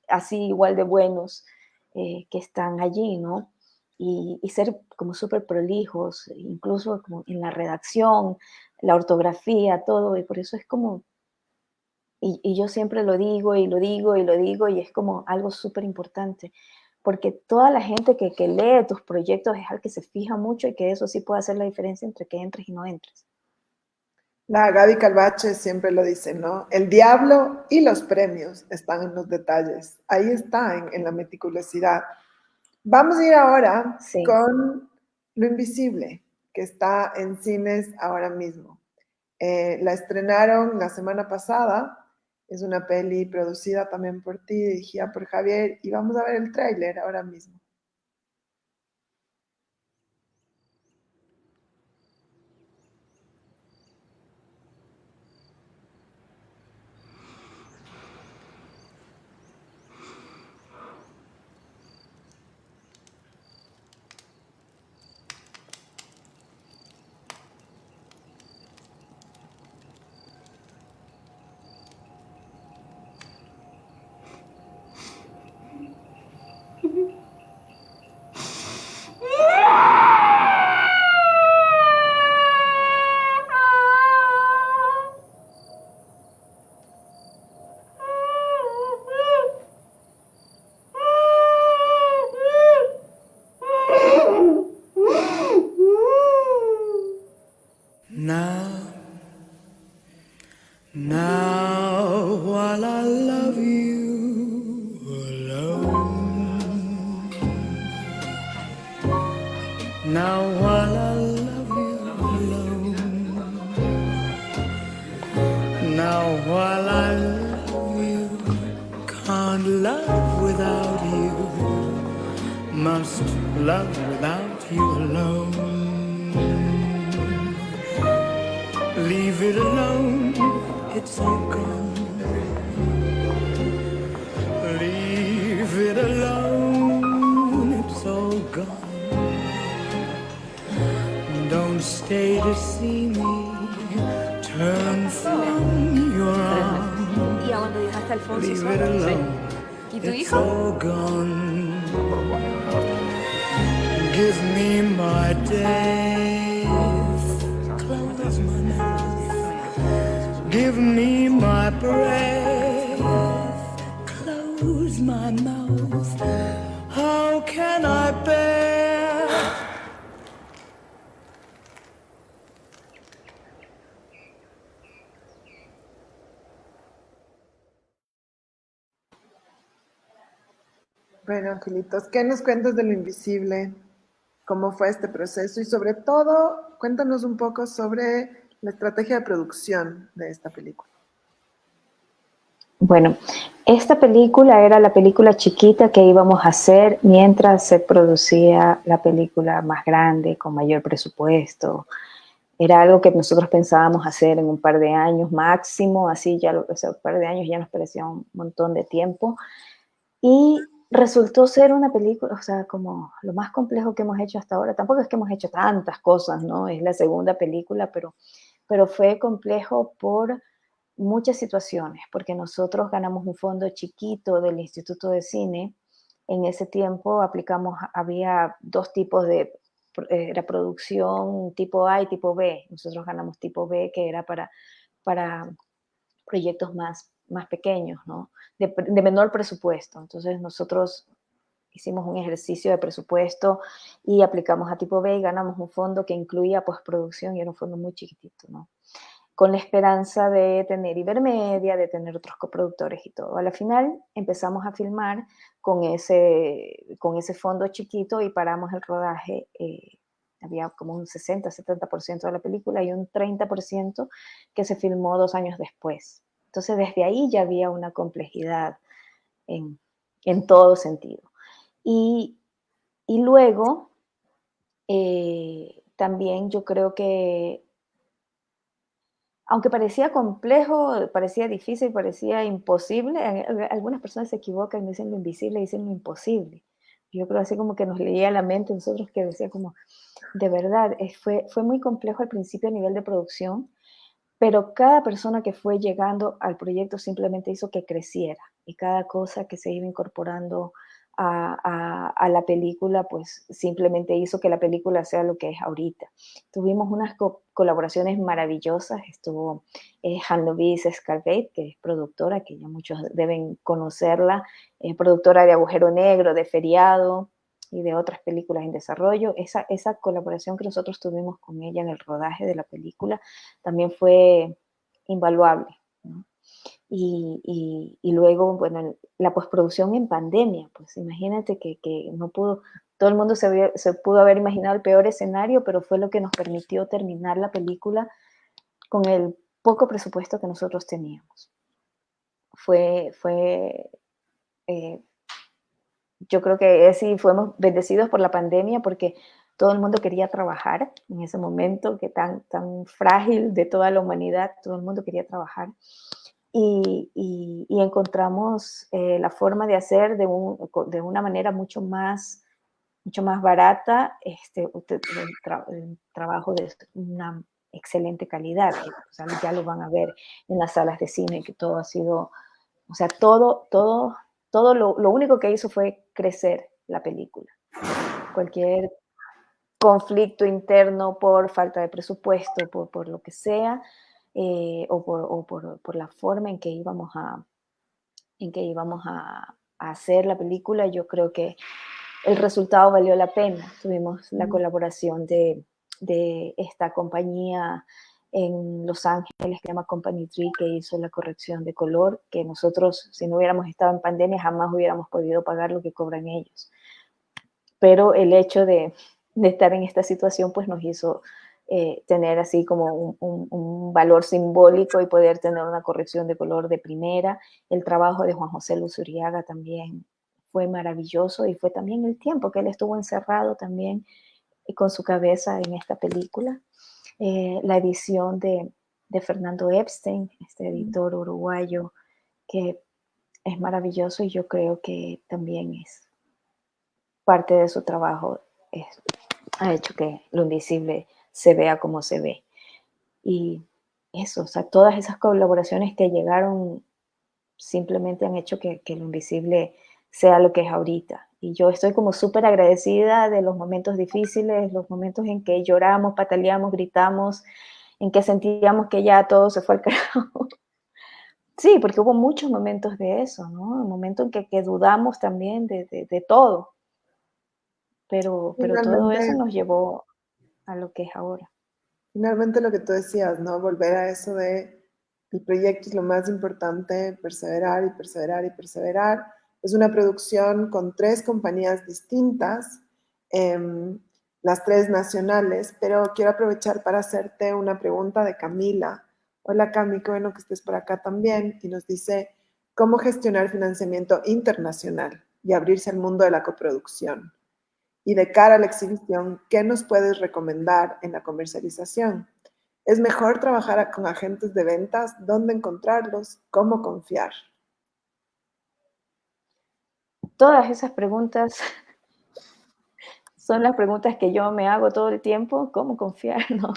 así igual de buenos que están allí, ¿no? Y ser como súper prolijos, incluso como en la redacción, la ortografía, todo, y por eso es como y yo siempre lo digo y lo digo y lo digo y es como algo súper importante, porque toda la gente que lee tus proyectos es al que se fija mucho y que eso sí puede hacer la diferencia entre que entres y no entres. La Gaby Calvache siempre lo dice, ¿no? El diablo y los premios están en los detalles. Ahí está, en la meticulosidad. Vamos a ir ahora Sí. con Lo Invisible, que está en cines ahora mismo. La estrenaron la semana pasada. Es una peli producida también por ti, dirigida por Javier, y vamos a ver el tráiler ahora mismo. Now while I love you alone, now while I love you alone, now while I love you, can't love without you, must love without you alone. Leave it alone, it's all gone. Leave it alone, it's all gone. Don't stay to see me turn from your arms. ¿Y a dónde dejaste a Alfonso? Leave it alone, ¿Y tu it's hijo? all gone. Give me my death, close my mouth. Give me my breath, close my mouth. How can I bear? Bueno, Angelitos, ¿qué nos cuentas de Lo Invisible? ¿Cómo fue este proceso? Y sobre todo, cuéntanos un poco sobre la estrategia de producción de esta película. Bueno, esta película era la película chiquita que íbamos a hacer mientras se producía la película más grande, con mayor presupuesto. Era algo que nosotros pensábamos hacer en un par de años máximo, así ya, o sea, un par de años ya nos parecía un montón de tiempo. Y resultó ser una película, o sea, como lo más complejo que hemos hecho hasta ahora. Tampoco es que hemos hecho tantas cosas, ¿no? Es la segunda película, pero fue complejo por muchas situaciones, porque nosotros ganamos un fondo chiquito del Instituto de Cine. En ese tiempo aplicamos, había dos tipos de era producción tipo A y tipo B. Nosotros ganamos tipo B, que era para proyectos más pequeños, ¿no? De menor presupuesto. Entonces nosotros hicimos un ejercicio de presupuesto y aplicamos a tipo B y ganamos un fondo que incluía postproducción y era un fondo muy chiquitito, ¿no? Con la esperanza de tener Ibermedia, de tener otros coproductores y todo. A la final empezamos a filmar con ese fondo chiquito y paramos el rodaje. Había como un 60-70% de la película y un 30% que se filmó 2 años después. Entonces desde ahí ya había una complejidad en todo sentido. Y luego también yo creo que aunque parecía complejo, parecía difícil, parecía imposible, algunas personas se equivocan y dicen lo invisible, dicen lo imposible. Yo creo así como que nos leía la mente a nosotros que decía como, de verdad, fue muy complejo al principio a nivel de producción, pero cada persona que fue llegando al proyecto simplemente hizo que creciera y cada cosa que se iba incorporando a la película, pues simplemente hizo que la película sea lo que es ahorita. Tuvimos unas colaboraciones maravillosas, estuvo Hannovis Scarveit, que es productora, que ya muchos deben conocerla, productora de Agujero Negro, de Feriado y de otras películas en desarrollo. Esa colaboración que nosotros tuvimos con ella en el rodaje de la película también fue invaluable, ¿no? Y luego, bueno, la postproducción en pandemia, pues imagínate que no pudo, todo el mundo se pudo haber imaginado el peor escenario, pero fue lo que nos permitió terminar la película con el poco presupuesto que nosotros teníamos. Yo creo que sí fuimos bendecidos por la pandemia porque todo el mundo quería trabajar en ese momento que tan frágil de toda la humanidad, todo el mundo quería trabajar. Y encontramos la forma de hacer de una manera mucho más barata el trabajo de una excelente calidad. O sea, ya lo van a ver en las salas de cine, que todo ha sido, o sea, todo lo único que hizo fue crecer la película. Cualquier conflicto interno por falta de presupuesto, por lo que sea, o por la forma en que íbamos a hacer la película, yo creo que el resultado valió la pena. Tuvimos la colaboración de de esta compañía en Los Ángeles que se llama Company Tree, que hizo la corrección de color, que nosotros, si no hubiéramos estado en pandemia, jamás hubiéramos podido pagar lo que cobran ellos. Pero el hecho de estar en esta situación, pues nos hizo tener así como un valor simbólico y poder tener una corrección de color de primera. El trabajo de Juan José Luzuriaga también fue maravilloso, y fue también el tiempo que él estuvo encerrado también con su cabeza en esta película. La edición de Fernando Epstein, este editor uruguayo, que es maravilloso, y yo creo que también es parte de su trabajo, ha hecho que Lo Invisible se vea como se ve. Y eso, o sea, todas esas colaboraciones que llegaron simplemente han hecho que Lo Invisible sea lo que es ahorita. Y yo estoy como súper agradecida de los momentos difíciles, los momentos en que lloramos, pataleamos, gritamos, en que sentíamos que ya todo se fue al carajo. Sí, porque hubo muchos momentos de eso, ¿no? Un momento en que dudamos también de todo, pero todo eso Finalmente, nos llevó a lo que es ahora. finalmente lo que tú decías, ¿no? Volver a eso de el proyecto es lo más importante, perseverar y perseverar y perseverar. Es una producción con 3 compañías distintas, las 3 nacionales, pero quiero aprovechar para hacerte una pregunta de Camila. Hola Cami, qué bueno que estés por acá también. Y nos dice, ¿cómo gestionar financiamiento internacional y abrirse al mundo de la coproducción? Y de cara a la exhibición, ¿qué nos puedes recomendar en la comercialización? ¿Es mejor trabajar con agentes de ventas? ¿Dónde encontrarlos? ¿Cómo confiar? Todas esas preguntas son las preguntas que yo me hago todo el tiempo. ¿Cómo confiar? ¿No?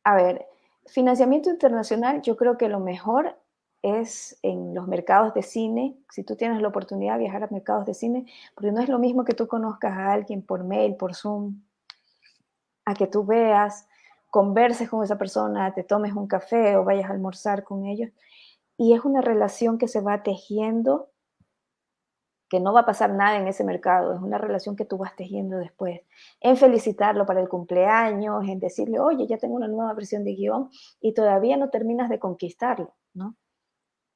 A ver, financiamiento internacional, yo creo que lo mejor es en los mercados de cine. Si tú tienes la oportunidad de viajar a mercados de cine, porque no es lo mismo que tú conozcas a alguien por mail, por Zoom, a que tú veas, converses con esa persona, te tomes un café o vayas a almorzar con ellos. Y es una relación que se va tejiendo, que no va a pasar nada en ese mercado, es una relación que tú vas tejiendo después, en felicitarlo para el cumpleaños, en decirle, oye, ya tengo una nueva versión de guión, y todavía no terminas de conquistarlo, ¿no?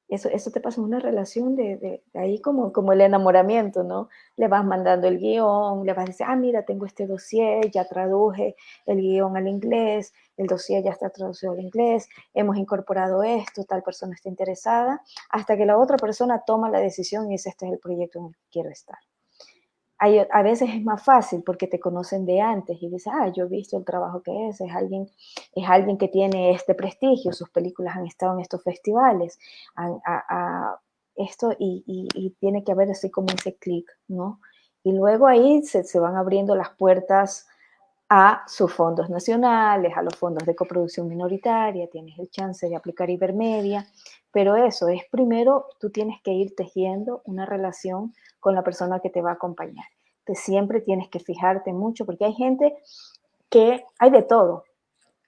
Eso te pasa en una relación de ahí como el enamoramiento, ¿no? Le vas mandando el guión, le vas a decir, mira, tengo este dossier, ya traduje el guión al inglés, el dossier ya está traducido al inglés, hemos incorporado esto, tal persona está interesada, hasta que la otra persona toma la decisión y dice, este es el proyecto en el que quiero estar. A veces es más fácil porque te conocen de antes y dices, yo he visto el trabajo que es alguien que tiene este prestigio, sus películas han estado en estos festivales, esto y tiene que haber así como ese clic, ¿no? Y luego ahí se van abriendo las puertas a sus fondos nacionales, a los fondos de coproducción minoritaria, tienes el chance de aplicar Ibermedia, pero eso es primero, tú tienes que ir tejiendo una relación con la persona que te va a acompañar. Entonces siempre tienes que fijarte mucho, porque hay gente que, hay de todo,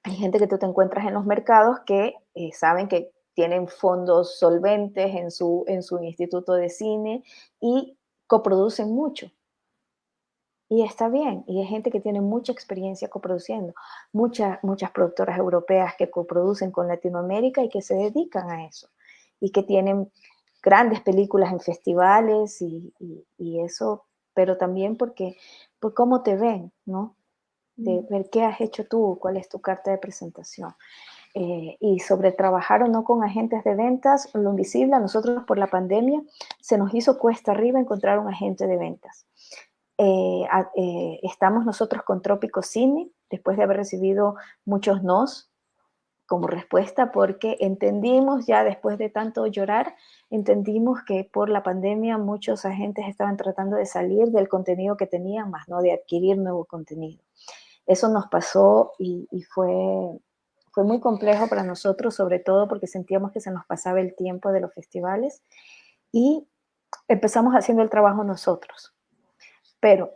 hay gente que tú te encuentras en los mercados que saben que tienen fondos solventes en su instituto de cine y coproducen mucho. Y está bien, y hay gente que tiene mucha experiencia coproduciendo, muchas productoras europeas que coproducen con Latinoamérica y que se dedican a eso, y que tienen grandes películas en festivales y eso, pero también por cómo te ven, ¿no? De ver qué has hecho tú, cuál es tu carta de presentación. Y sobre trabajar o no con agentes de ventas, Lo Invisible, a nosotros por la pandemia se nos hizo cuesta arriba encontrar un agente de ventas. Estamos nosotros con Trópico Cine, después de haber recibido muchos nos como respuesta, porque entendimos ya después de tanto llorar, entendimos que por la pandemia muchos agentes estaban tratando de salir del contenido que tenían, más no de adquirir nuevo contenido. Eso nos pasó y fue muy complejo para nosotros, sobre todo porque sentíamos que se nos pasaba el tiempo de los festivales y empezamos haciendo el trabajo nosotros. Pero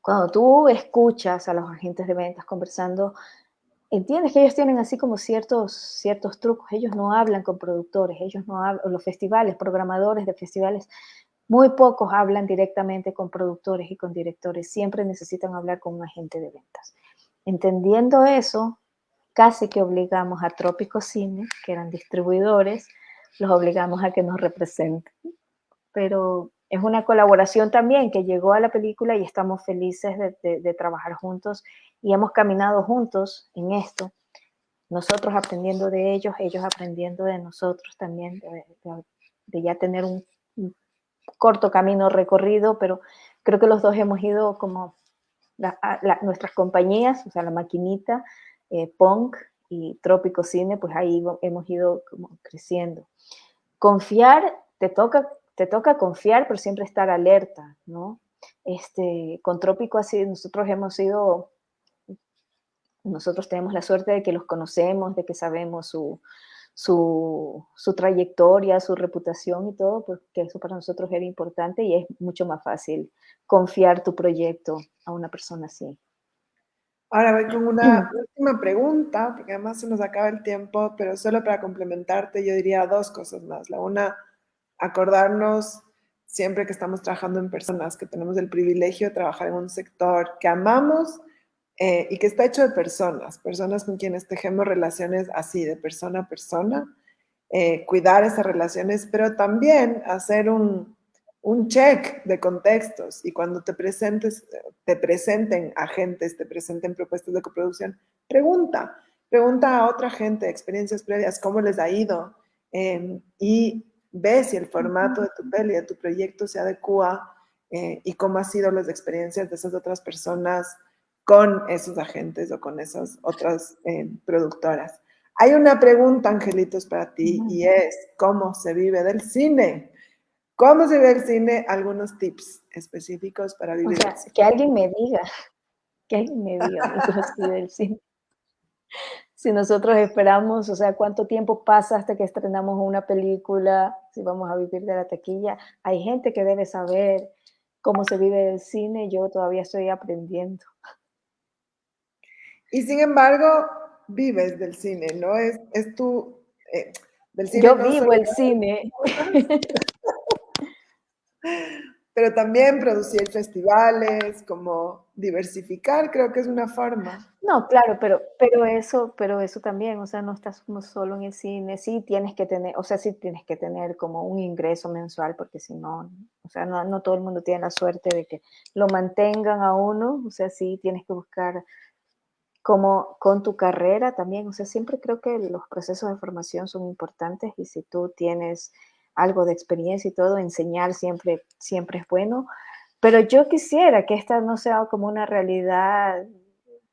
cuando tú escuchas a los agentes de ventas conversando, entiendes que ellos tienen así como ciertos trucos. Ellos no hablan con productores, ellos no hablan, los festivales, programadores de festivales, Muy pocos hablan directamente con productores y con directores, siempre necesitan hablar con un agente de ventas. Entendiendo eso, casi que obligamos a Trópico Cine, que eran distribuidores, los obligamos a que nos representen. Pero es una colaboración también que llegó a la película y estamos felices de trabajar juntos y hemos caminado juntos en esto, nosotros aprendiendo de ellos aprendiendo de nosotros también, de ya tener un corto camino recorrido, pero creo que los dos hemos ido como nuestras compañías, o sea, La Maquinita, Punk y Trópico Cine, pues ahí hemos ido como creciendo. Confiar, te toca confiar, pero siempre estar alerta, ¿no? Con Trópico así, nosotros tenemos la suerte de que los conocemos, de que sabemos su trayectoria, su reputación y todo, porque eso para nosotros era importante y es mucho más fácil confiar tu proyecto a una persona así. Ahora voy con una última pregunta, porque además se nos acaba el tiempo, pero solo para complementarte, yo diría dos cosas más. La una, acordarnos siempre que estamos trabajando en personas, que tenemos el privilegio de trabajar en un sector que amamos y que está hecho de personas con quienes tejemos relaciones así, de persona a persona, cuidar esas relaciones, pero también hacer un check de contextos y cuando te presenten agentes, te presenten propuestas de coproducción, pregunta a otra gente, experiencias previas, cómo les ha ido y ve si el formato de tu peli, de tu proyecto se adecua y cómo han sido las experiencias de esas otras personas con esos agentes o con esas otras productoras. Hay una pregunta, Angelitos, para ti y es, ¿cómo se vive del cine? ¿Cómo se ve el cine? Algunos tips específicos para vivir el cine. Que alguien me diga cómo se vive el cine. Si nosotros esperamos, o sea, cuánto tiempo pasa hasta que estrenamos una película, si vamos a vivir de la taquilla. Hay gente que debe saber cómo se vive el cine, yo todavía estoy aprendiendo. Y sin embargo, vives del cine, ¿no? Es tu... del cine yo no vivo el cine. Pero también producir festivales, como diversificar, creo que es una forma. No, claro, pero eso también, o sea, no estás como solo en el cine, sí tienes que tener como un ingreso mensual, porque si no, o sea, no todo el mundo tiene la suerte de que lo mantengan a uno, o sea, sí tienes que buscar como con tu carrera también, o sea, siempre creo que los procesos de formación son importantes y si tú tienes algo de experiencia y todo, enseñar siempre es bueno, pero yo quisiera que esta no sea como una realidad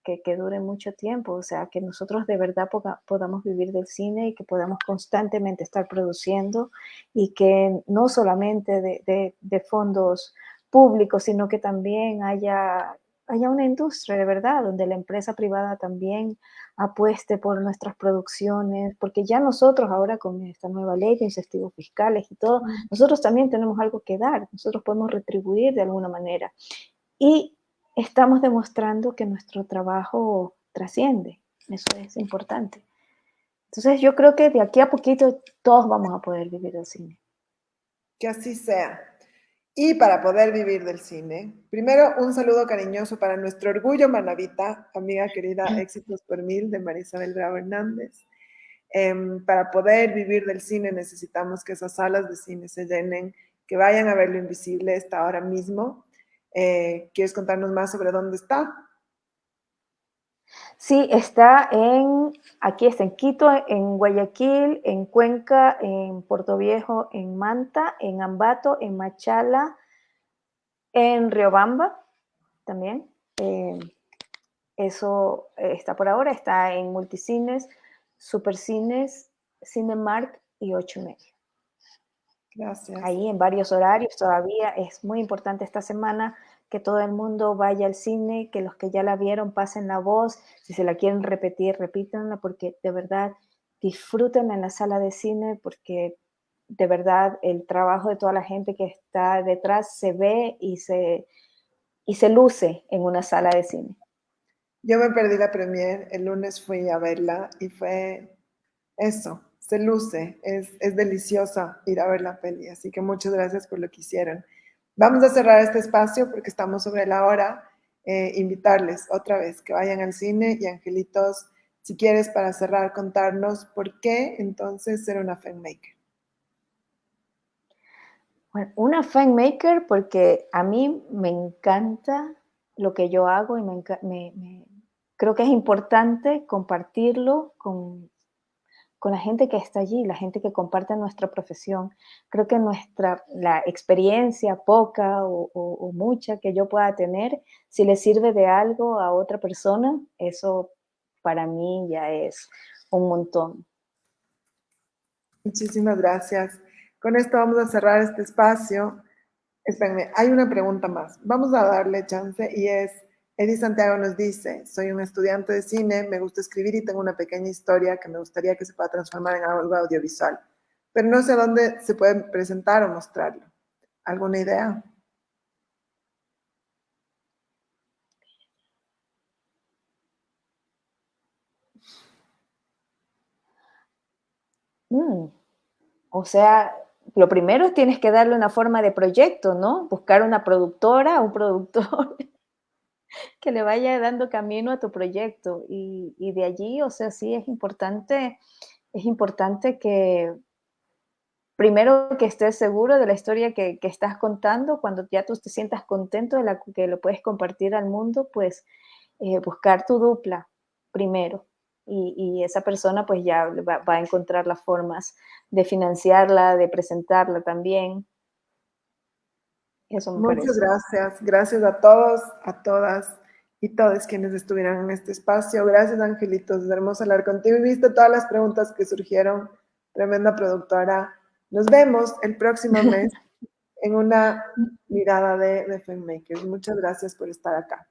que dure mucho tiempo, o sea, que nosotros de verdad podamos vivir del cine y que podamos constantemente estar produciendo y que no solamente de fondos públicos, sino que también haya una industria de verdad, donde la empresa privada también apueste por nuestras producciones, porque ya nosotros ahora con esta nueva ley de incentivos fiscales y todo, nosotros también tenemos algo que dar, nosotros podemos retribuir de alguna manera. Y estamos demostrando que nuestro trabajo trasciende, eso es importante. Entonces yo creo que de aquí a poquito todos vamos a poder vivir del cine. Que así sea. Y para poder vivir del cine, primero un saludo cariñoso para nuestro orgullo manavita, amiga querida, éxitos por 1000 de Marisabel Bravo Hernández. Para poder vivir del cine necesitamos que esas salas de cine se llenen, que vayan a ver Lo Invisible, está ahora mismo. ¿Quieres contarnos más sobre dónde está? Sí, aquí está en Quito, en Guayaquil, en Cuenca, en Puerto Viejo, en Manta, en Ambato, en Machala, en Riobamba también. Eso está por ahora, está en Multicines, Supercines, Cinemark y 8:30. Gracias. Ahí en varios horarios todavía. Es muy importante esta semana que todo el mundo vaya al cine, que los que ya la vieron pasen la voz, si se la quieren repetir, repítanla, porque de verdad disfruten en la sala de cine, porque de verdad el trabajo de toda la gente que está detrás se ve y se luce en una sala de cine. Yo me perdí la premier, el lunes fui a verla y fue eso, se luce, es deliciosa ir a ver la peli, así que muchas gracias por lo que hicieron. Vamos a cerrar este espacio porque estamos sobre la hora. Invitarles otra vez que vayan al cine y Angelitos, si quieres para cerrar, contarnos por qué entonces ser una filmmaker. Bueno, una filmmaker porque a mí me encanta lo que yo hago y creo que es importante compartirlo con la gente que está allí, la gente que comparte nuestra profesión. Creo que la experiencia poca o mucha que yo pueda tener, si le sirve de algo a otra persona, eso para mí ya es un montón. Muchísimas gracias. Con esto vamos a cerrar este espacio. Espérenme, hay una pregunta más. Vamos a darle chance y es, Eddie Santiago nos dice, soy un estudiante de cine, me gusta escribir y tengo una pequeña historia que me gustaría que se pueda transformar en algo audiovisual, pero no sé dónde se puede presentar o mostrarlo. ¿Alguna idea? O sea, lo primero tienes que darle una forma de proyecto, ¿no? Buscar una productora, un productor que le vaya dando camino a tu proyecto. Y de allí, o sea, sí es importante que primero que estés seguro de la historia que estás contando. Cuando ya tú te sientas contento de que lo puedes compartir al mundo, pues buscar tu dupla primero. Y esa persona pues ya va a encontrar las formas de financiarla, de presentarla también. Eso me parece. Muchas gracias. Gracias a todos, a todas y todos quienes estuvieron en este espacio. Gracias, Angelitos. Es hermoso hablar contigo. Y viste todas las preguntas que surgieron. Tremenda productora. Nos vemos el próximo mes en una mirada de filmmakers. Muchas gracias por estar acá.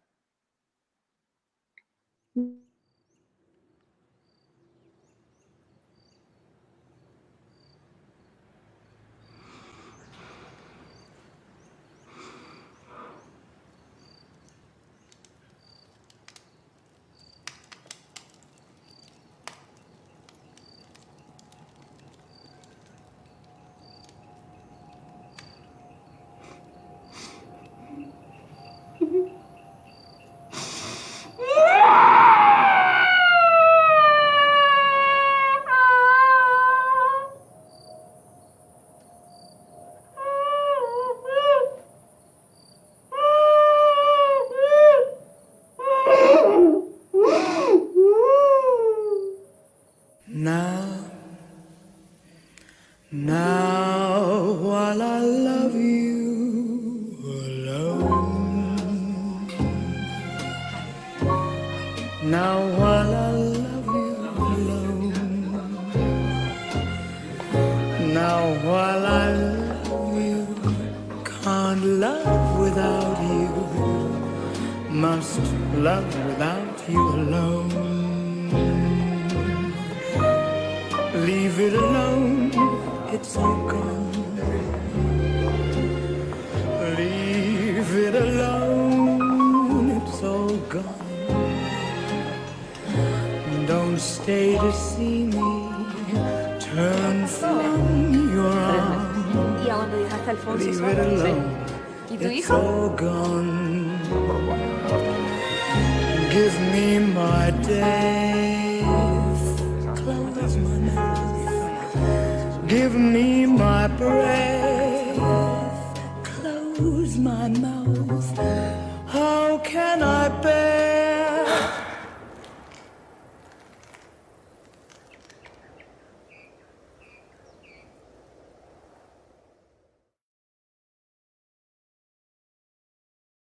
Now, while I love you alone, now while I love you alone, now while I love you, can't love without you, must love without you alone. Leave it alone, it's all gone. Leave it alone, it's all gone. Don't stay to see me turn from your arms. ¿Y a dónde dejaste a Alfonso? Leave it alone, ¿Y tu it's hijo? all gone. Give me my day, close my mouth. Give me my breath, close my mouth. How can I bear